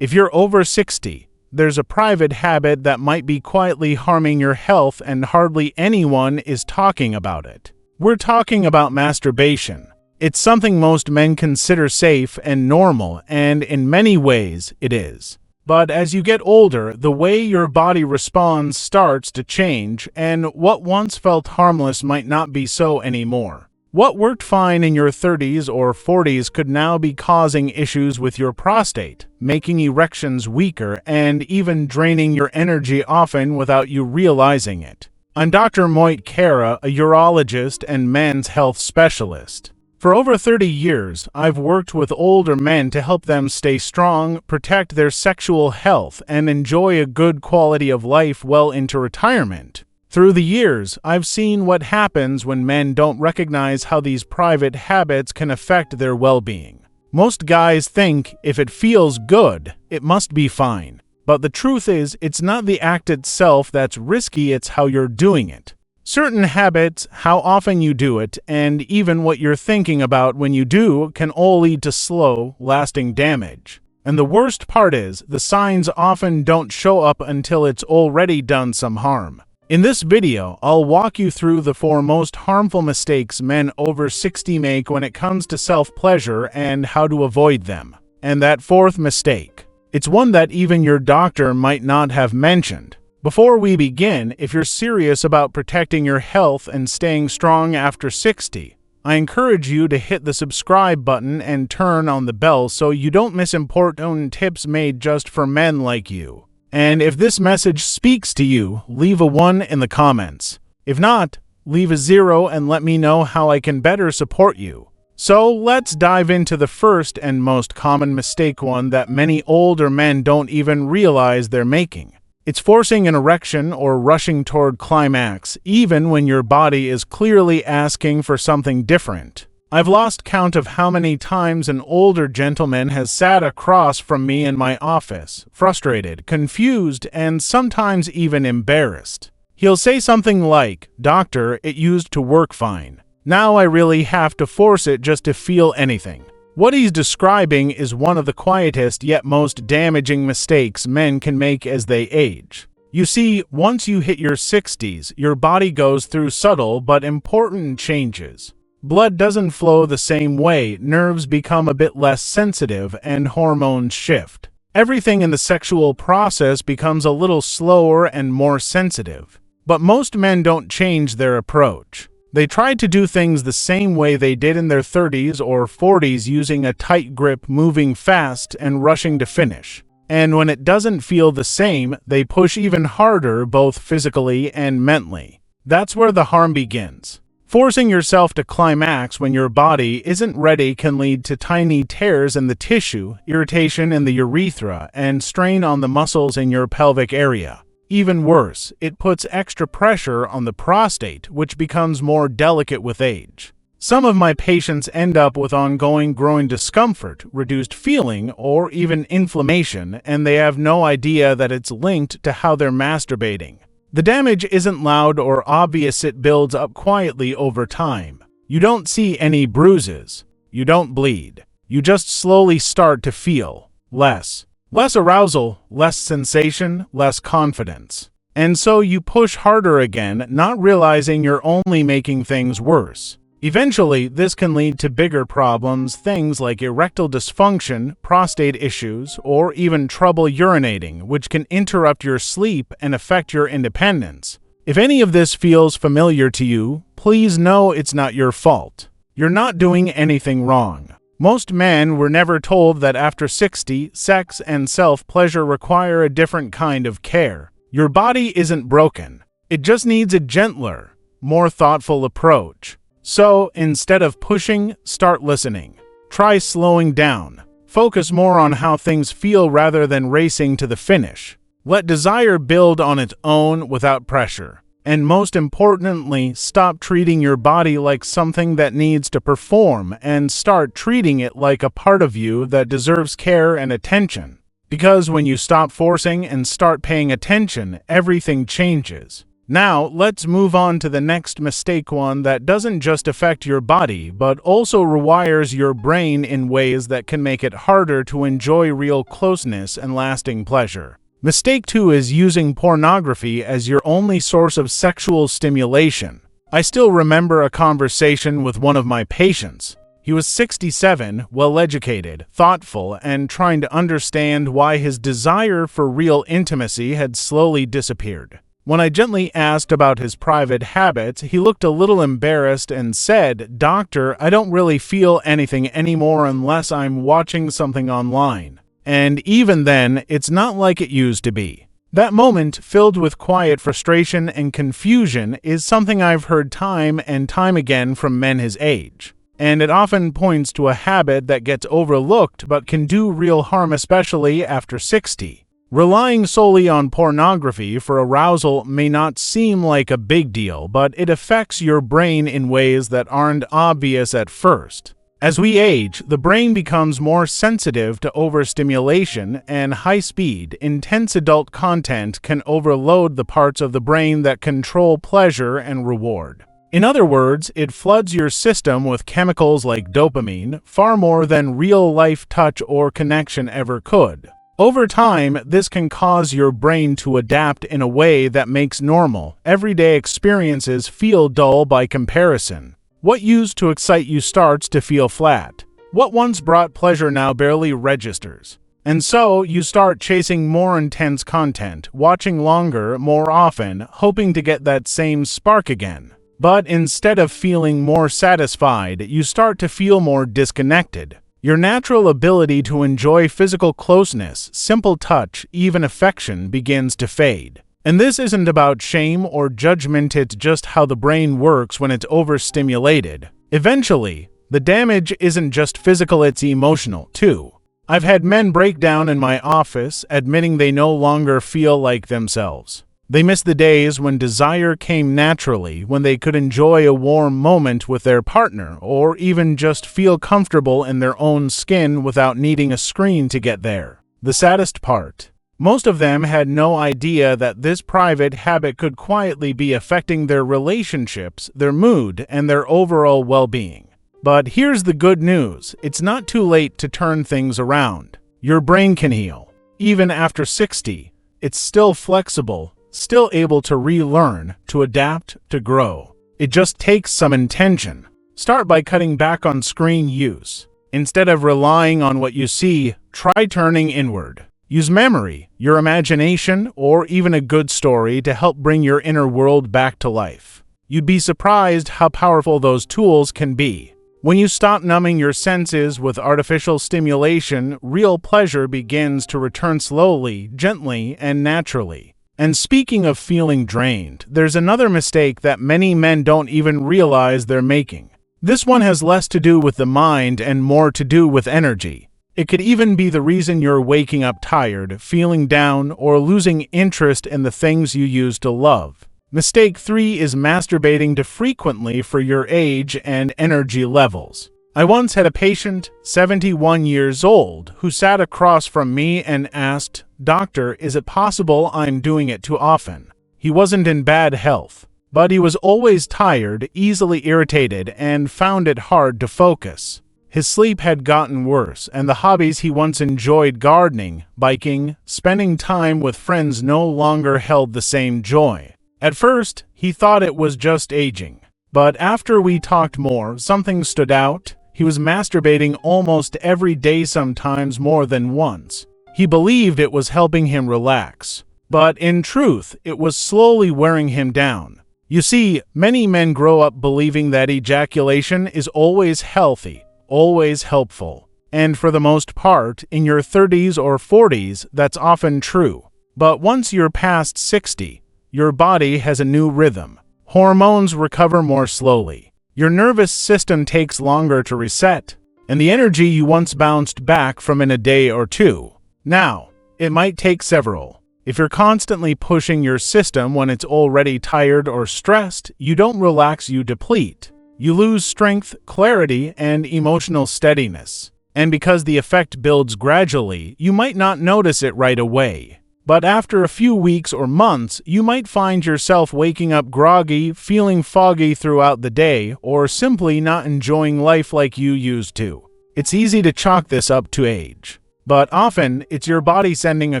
If you're over 60, there's a private habit that might be quietly harming your health and hardly anyone is talking about it. We're talking about masturbation. It's something most men consider safe and normal, and in many ways it is. But as you get older, the way your body responds starts to change, and what once felt harmless might not be so anymore. What worked fine in your 30s or 40s could now be causing issues with your prostate, making erections weaker, and even draining your energy often without you realizing it. I'm Dr. Moit Kara, a urologist and men's health specialist. For over 30 years, I've worked with older men to help them stay strong, protect their sexual health, and enjoy a good quality of life well into retirement. Through the years, I've seen what happens when men don't recognize how these private habits can affect their well-being. Most guys think if it feels good, it must be fine. But the truth is, it's not the act itself that's risky, it's how you're doing it. Certain habits, how often you do it, and even what you're thinking about when you do can all lead to slow, lasting damage. And the worst part is, the signs often don't show up until it's already done some harm. In this video, I'll walk you through the 4 most harmful mistakes men over 60 make when it comes to self-pleasure and how to avoid them. And that 4th mistake. It's one that even your doctor might not have mentioned. Before we begin, if you're serious about protecting your health and staying strong after 60, I encourage you to hit the subscribe button and turn on the bell so you don't miss important tips made just for men like you. And if this message speaks to you, leave a 1 in the comments. If not, leave a 0 and let me know how I can better support you. So let's dive into the first and most common mistake, one that many older men don't even realize they're making. It's forcing an erection or rushing toward climax, even when your body is clearly asking for something different. I've lost count of how many times an older gentleman has sat across from me in my office, frustrated, confused, and sometimes even embarrassed. He'll say something like, "Doctor, it used to work fine. Now I really have to force it just to feel anything." What he's describing is one of the quietest yet most damaging mistakes men can make as they age. You see, once you hit your 60s, your body goes through subtle but important changes. Blood doesn't flow the same way, nerves become a bit less sensitive, and hormones shift. Everything in the sexual process becomes a little slower and more sensitive. But most men don't change their approach. They try to do things the same way they did in their 30s or 40s, using a tight grip, moving fast, and rushing to finish. And when it doesn't feel the same, they push even harder, both physically and mentally. That's where the harm begins. Forcing yourself to climax when your body isn't ready can lead to tiny tears in the tissue, irritation in the urethra, and strain on the muscles in your pelvic area. Even worse, it puts extra pressure on the prostate, which becomes more delicate with age. Some of my patients end up with ongoing growing discomfort, reduced feeling, or even inflammation, and they have no idea that it's linked to how they're masturbating. The damage isn't loud or obvious, it builds up quietly over time. You don't see any bruises. You don't bleed. You just slowly start to feel less arousal, less sensation, less confidence. And so you push harder again, not realizing you're only making things worse. Eventually, this can lead to bigger problems, things like erectile dysfunction, prostate issues, or even trouble urinating, which can interrupt your sleep and affect your independence. If any of this feels familiar to you, please know it's not your fault. You're not doing anything wrong. Most men were never told that after 60, sex and self-pleasure require a different kind of care. Your body isn't broken. It just needs a gentler, more thoughtful approach. So, instead of pushing, start listening. Try slowing down. Focus more on how things feel rather than racing to the finish. Let desire build on its own without pressure. And most importantly, stop treating your body like something that needs to perform and start treating it like a part of you that deserves care and attention. Because when you stop forcing and start paying attention, everything changes. Now, let's move on to the next mistake, one that doesn't just affect your body, but also rewires your brain in ways that can make it harder to enjoy real closeness and lasting pleasure. Mistake 2 is using pornography as your only source of sexual stimulation. I still remember a conversation with one of my patients. He was 67, well-educated, thoughtful, and trying to understand why his desire for real intimacy had slowly disappeared. When I gently asked about his private habits, he looked a little embarrassed and said, "Doctor, I don't really feel anything anymore unless I'm watching something online. And even then, it's not like it used to be." That moment, filled with quiet frustration and confusion, is something I've heard time and time again from men his age. And it often points to a habit that gets overlooked but can do real harm, especially after 60. Relying solely on pornography for arousal may not seem like a big deal, but it affects your brain in ways that aren't obvious at first. As we age, the brain becomes more sensitive to overstimulation, and high-speed, intense adult content can overload the parts of the brain that control pleasure and reward. In other words, it floods your system with chemicals like dopamine, far more than real-life touch or connection ever could. Over time, this can cause your brain to adapt in a way that makes normal, everyday experiences feel dull by comparison. What used to excite you starts to feel flat. What once brought pleasure now barely registers. And so, you start chasing more intense content, watching longer, more often, hoping to get that same spark again. But instead of feeling more satisfied, you start to feel more disconnected. Your natural ability to enjoy physical closeness, simple touch, even affection begins to fade. And this isn't about shame or judgment, it's just how the brain works when it's overstimulated. Eventually, the damage isn't just physical, it's emotional, too. I've had men break down in my office, admitting they no longer feel like themselves. They miss the days when desire came naturally, when they could enjoy a warm moment with their partner, or even just feel comfortable in their own skin without needing a screen to get there. The saddest part: most of them had no idea that this private habit could quietly be affecting their relationships, their mood, and their overall well-being. But here's the good news: it's not too late to turn things around. Your brain can heal. Even after 60, it's still flexible, still able to relearn, to adapt, to grow. It just takes some intention. Start by cutting back on screen use. Instead of relying on what you see, try turning inward. Use memory, your imagination, or even a good story to help bring your inner world back to life. You'd be surprised how powerful those tools can be. When you stop numbing your senses with artificial stimulation, real pleasure begins to return slowly, gently, and naturally. And speaking of feeling drained, there's another mistake that many men don't even realize they're making. This one has less to do with the mind and more to do with energy. It could even be the reason you're waking up tired, feeling down, or losing interest in the things you used to love. Mistake 3 is masturbating too frequently for your age and energy levels. I once had a patient, 71 years old, who sat across from me and asked, "Doctor, is it possible I'm doing it too often?" He wasn't in bad health, but he was always tired, easily irritated, and found it hard to focus. His sleep had gotten worse, and the hobbies he once enjoyed, gardening, biking, spending time with friends, no longer held the same joy. At first, he thought it was just aging. But after we talked more, something stood out. He was masturbating almost every day, sometimes more than once. He believed it was helping him relax. But in truth, it was slowly wearing him down. You see, many men grow up believing that ejaculation is always healthy, always helpful. And for the most part, in your 30s or 40s, that's often true. But once you're past 60, your body has a new rhythm. Hormones recover more slowly. Your nervous system takes longer to reset, and the energy you once bounced back from in a day or two, now, it might take several. If you're constantly pushing your system when it's already tired or stressed, you don't relax, you deplete. You lose strength, clarity, and emotional steadiness. And because the effect builds gradually, you might not notice it right away. But after a few weeks or months, you might find yourself waking up groggy, feeling foggy throughout the day, or simply not enjoying life like you used to. It's easy to chalk this up to age. But often, it's your body sending a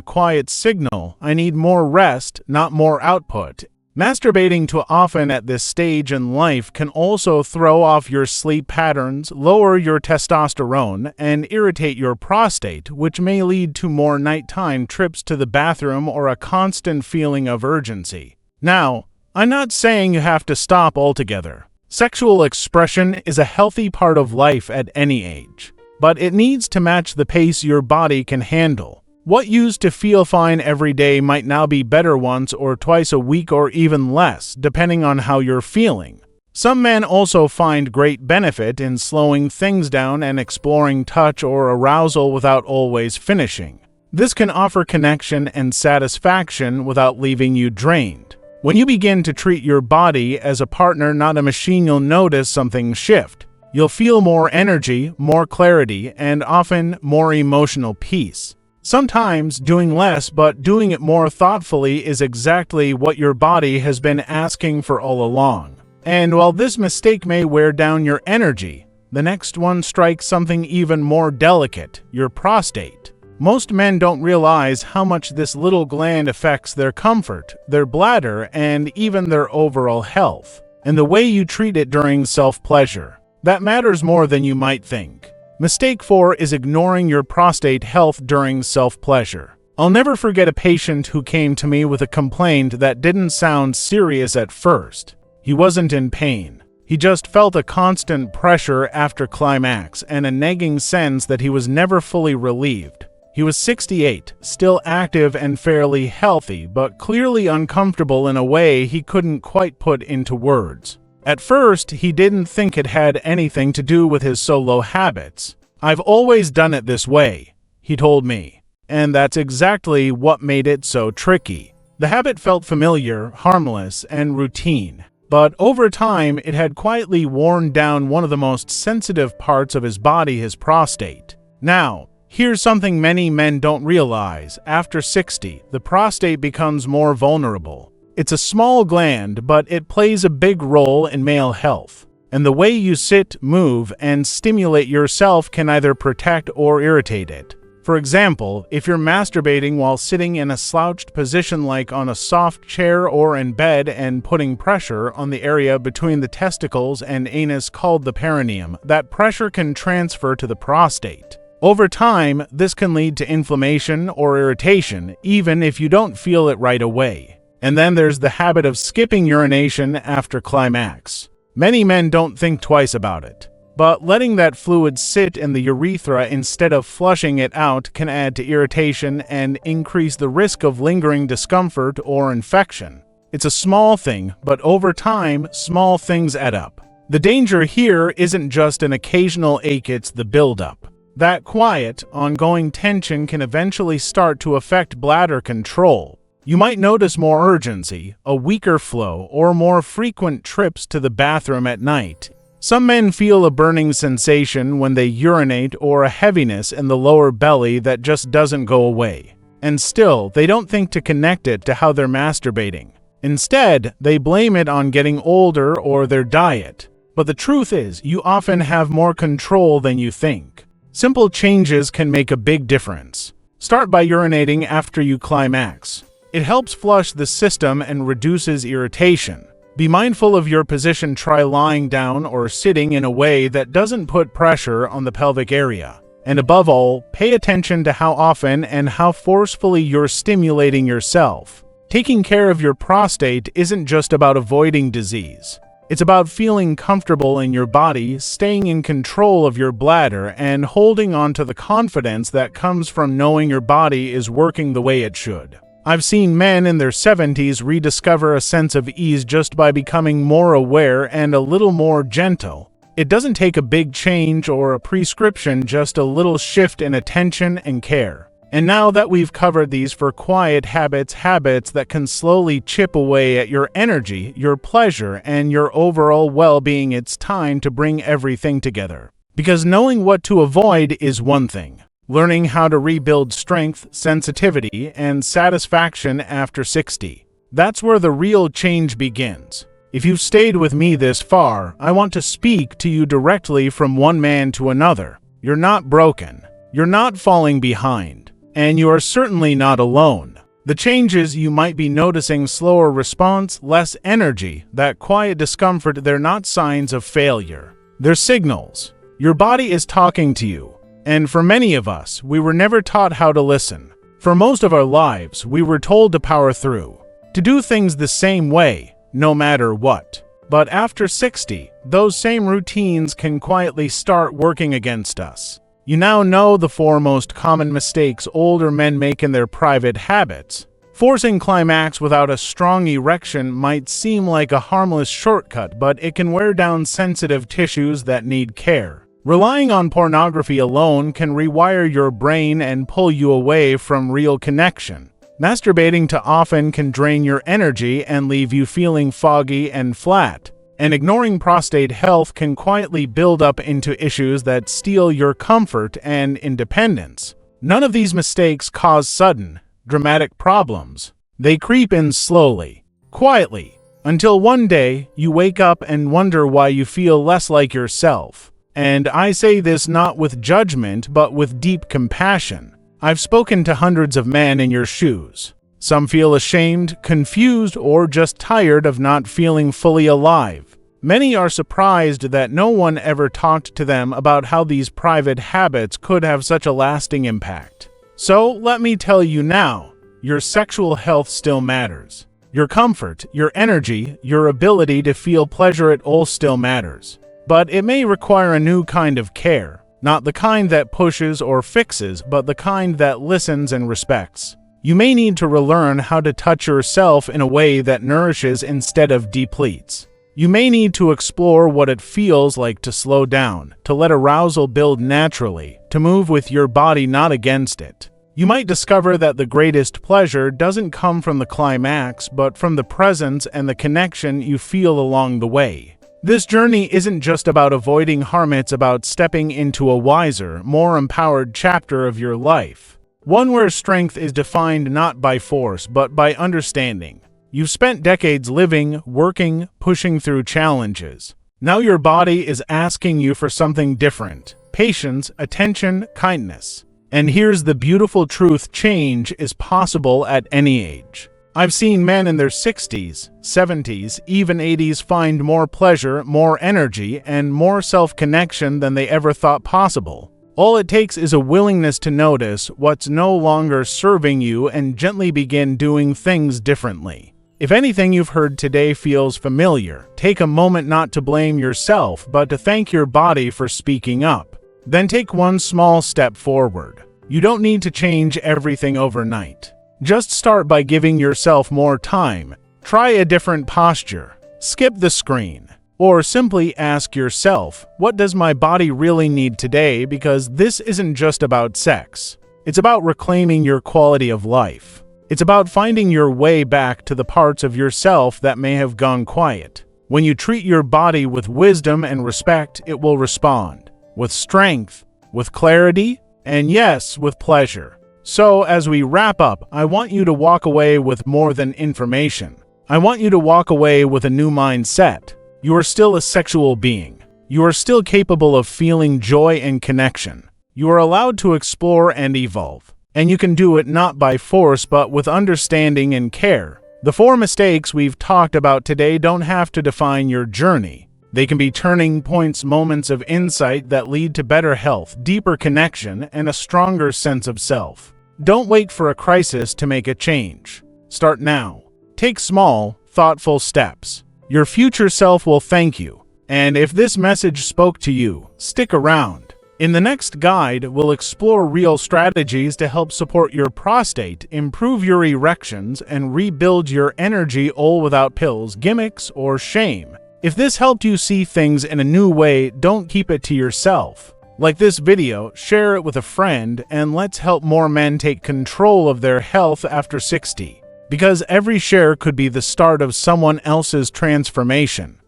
quiet signal, I need more rest, not more output. Masturbating too often at this stage in life can also throw off your sleep patterns, lower your testosterone, and irritate your prostate, which may lead to more nighttime trips to the bathroom or a constant feeling of urgency. Now, I'm not saying you have to stop altogether. Sexual expression is a healthy part of life at any age, but it needs to match the pace your body can handle. What used to feel fine every day might now be better once or twice a week or even less, depending on how you're feeling. Some men also find great benefit in slowing things down and exploring touch or arousal without always finishing. This can offer connection and satisfaction without leaving you drained. When you begin to treat your body as a partner, not a machine, you'll notice something shift. You'll feel more energy, more clarity, and often more emotional peace. Sometimes doing less but doing it more thoughtfully is exactly what your body has been asking for all along. And while this mistake may wear down your energy, the next one strikes something even more delicate, your prostate. Most men don't realize how much this little gland affects their comfort, their bladder, and even their overall health, and the way you treat it during self-pleasure. That matters more than you might think. Mistake 4 is ignoring your prostate health during self-pleasure. I'll never forget a patient who came to me with a complaint that didn't sound serious at first. He wasn't in pain. He just felt a constant pressure after climax and a nagging sense that he was never fully relieved. He was 68, still active and fairly healthy, but clearly uncomfortable in a way he couldn't quite put into words. At first, he didn't think it had anything to do with his solo habits. I've always done it this way, he told me. And that's exactly what made it so tricky. The habit felt familiar, harmless, and routine. But over time, it had quietly worn down one of the most sensitive parts of his body, his prostate. Now, here's something many men don't realize. After 60, the prostate becomes more vulnerable. It's a small gland, but it plays a big role in male health. And the way you sit, move, and stimulate yourself can either protect or irritate it. For example, if you're masturbating while sitting in a slouched position like on a soft chair or in bed and putting pressure on the area between the testicles and anus called the perineum, that pressure can transfer to the prostate. Over time, this can lead to inflammation or irritation, even if you don't feel it right away. And then there's the habit of skipping urination after climax. Many men don't think twice about it, but letting that fluid sit in the urethra instead of flushing it out can add to irritation and increase the risk of lingering discomfort or infection. It's a small thing, but over time, small things add up. The danger here isn't just an occasional ache, it's the buildup. That quiet, ongoing tension can eventually start to affect bladder control. You might notice more urgency, a weaker flow, or more frequent trips to the bathroom at night. Some men feel a burning sensation when they urinate or a heaviness in the lower belly that just doesn't go away. And still, they don't think to connect it to how they're masturbating. Instead, they blame it on getting older or their diet. But the truth is, you often have more control than you think. Simple changes can make a big difference. Start by urinating after you climax. It helps flush the system and reduces irritation. Be mindful of your position. Try lying down or sitting in a way that doesn't put pressure on the pelvic area. And above all, pay attention to how often and how forcefully you're stimulating yourself. Taking care of your prostate isn't just about avoiding disease. It's about feeling comfortable in your body, staying in control of your bladder, and holding on to the confidence that comes from knowing your body is working the way it should. I've seen men in their 70s rediscover a sense of ease just by becoming more aware and a little more gentle. It doesn't take a big change or a prescription, just a little shift in attention and care. And now that we've covered these for quiet habits that can slowly chip away at your energy, your pleasure, and your overall well-being, it's time to bring everything together. Because knowing what to avoid is one thing. learning how to rebuild strength, sensitivity, and satisfaction after 60. That's where the real change begins. If you've stayed with me this far, I want to speak to you directly from one man to another. You're not broken. You're not falling behind. And you are certainly not alone. The changes you might be noticing: slower response, less energy, that quiet discomfort, they're not signs of failure. They're signals. Your body is talking to you. And for many of us, we were never taught how to listen. For most of our lives, we were told to power through, to do things the same way, no matter what. But after 60, those same routines can quietly start working against us. You now know the 4 most common mistakes older men make in their private habits. Forcing climax without a strong erection might seem like a harmless shortcut, but it can wear down sensitive tissues that need care. Relying on pornography alone can rewire your brain and pull you away from real connection. Masturbating too often can drain your energy and leave you feeling foggy and flat. And ignoring prostate health can quietly build up into issues that steal your comfort and independence. None of these mistakes cause sudden, dramatic problems. They creep in slowly, quietly, until one day you wake up and wonder why you feel less like yourself. And I say this not with judgment, but with deep compassion. I've spoken to hundreds of men in your shoes. Some feel ashamed, confused, or just tired of not feeling fully alive. Many are surprised that no one ever talked to them about how these private habits could have such a lasting impact. So let me tell you now, your sexual health still matters. Your comfort, your energy, your ability to feel pleasure, it all still matters. But it may require a new kind of care. Not the kind that pushes or fixes, but the kind that listens and respects. You may need to relearn how to touch yourself in a way that nourishes instead of depletes. You may need to explore what it feels like to slow down, to let arousal build naturally, to move with your body, not against it. You might discover that the greatest pleasure doesn't come from the climax, but from the presence and the connection you feel along the way. This journey isn't just about avoiding harm, it's about stepping into a wiser, more empowered chapter of your life. One where strength is defined not by force, but by understanding. You've spent decades living, working, pushing through challenges. Now your body is asking you for something different: patience, attention, kindness. And here's the beautiful truth: change is possible at any age. I've seen men in their 60s, 70s, even 80s find more pleasure, more energy, and more self-connection than they ever thought possible. All it takes is a willingness to notice what's no longer serving you and gently begin doing things differently. If anything you've heard today feels familiar, take a moment not to blame yourself, but to thank your body for speaking up. Then take one small step forward. You don't need to change everything overnight. Just start by giving yourself more time. Try a different posture. Skip the screen. Or simply ask yourself, what does my body really need today? Because this isn't just about sex. It's about reclaiming your quality of life. It's about finding your way back to the parts of yourself that may have gone quiet. When you treat your body with wisdom and respect, it will respond. With strength, with clarity, and yes, with pleasure. So, as we wrap up, I want you to walk away with more than information. I want you to walk away with a new mindset. You are still a sexual being. You are still capable of feeling joy and connection. You are allowed to explore and evolve. And you can do it not by force, but with understanding and care. The 4 mistakes we've talked about today don't have to define your journey. They can be turning points, moments of insight that lead to better health, deeper connection, and a stronger sense of self. Don't wait for a crisis to make a change. Start now. Take small, thoughtful steps. Your future self will thank you. And if this message spoke to you, stick around. In the next guide, we'll explore real strategies to help support your prostate, improve your erections, and rebuild your energy, all without pills, gimmicks, or shame. If this helped you see things in a new way, don't keep it to yourself. Like this video, share it with a friend, and let's help more men take control of their health after 60. Because every share could be the start of someone else's transformation.